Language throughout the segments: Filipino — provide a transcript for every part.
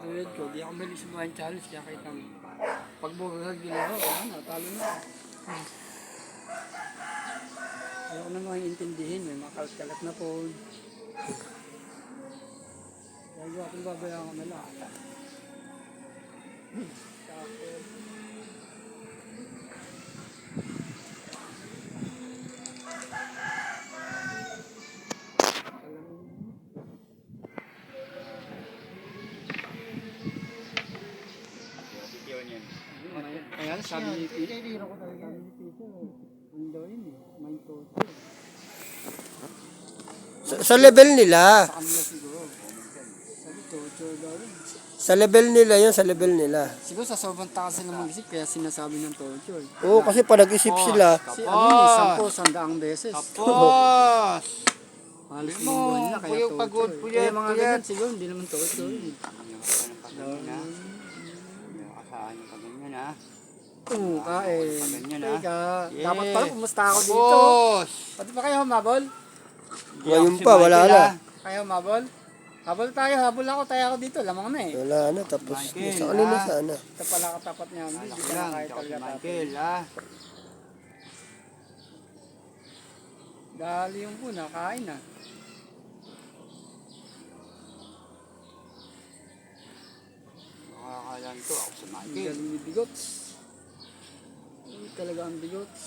Katulad ko, di ako mali sa mga challenge kaya kahit ang pagbubahag nila ako, talo na. Ayaw ko na mga intindihin, may makalat-kalat na po. Kaya akong babayaan ko na lang. Kaya sabi ni Peter, ang daw yun eh, may toto. Sa level nila. Sa kanila siguro. Sabi toto daw yun. Sa level nila yun, sa level nila. Siguro sa sobrang takas sila mag-isip kaya sinasabi ng toto eh. Oo, kasi pa nag-isip sila. Si ano eh, 10,000 beses. Tapos! Halos linggo nila kaya toto pagod, eh. puyat, Kaya mga puyat. ganyan siguro, hindi naman toto eh. Asahan yung pag-ganyan ha. Oo, kain. Ganyan, Teka, Yeah. dapat pala pumusta ako dito. Tapos! Pati pa kayo humabol? Ngayon pa, wala na. Kayo humabol? Habol tayo, habol ako, tayo ako dito, lamang na eh. Wala na, tapos Michael, sa kanila sana. Ito pala katapat niya, hindi Alak ka lang, na kahit tsaka si talaga tapos. Michael ha. Dali yung po, nakain na. Makakalan to ako sa Ang Michael. galing ni Bigots. Ay, talaga ang Bigots.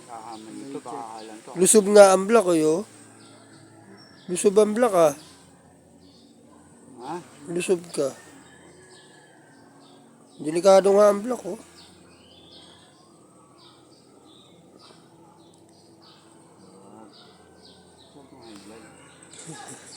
Nakahaman ito, makakalan to. Lusob nga ang block oh. Lusob ang block ah. Ha? Lusob ka. Delikado nga ang block oh. Huwag mo high blood.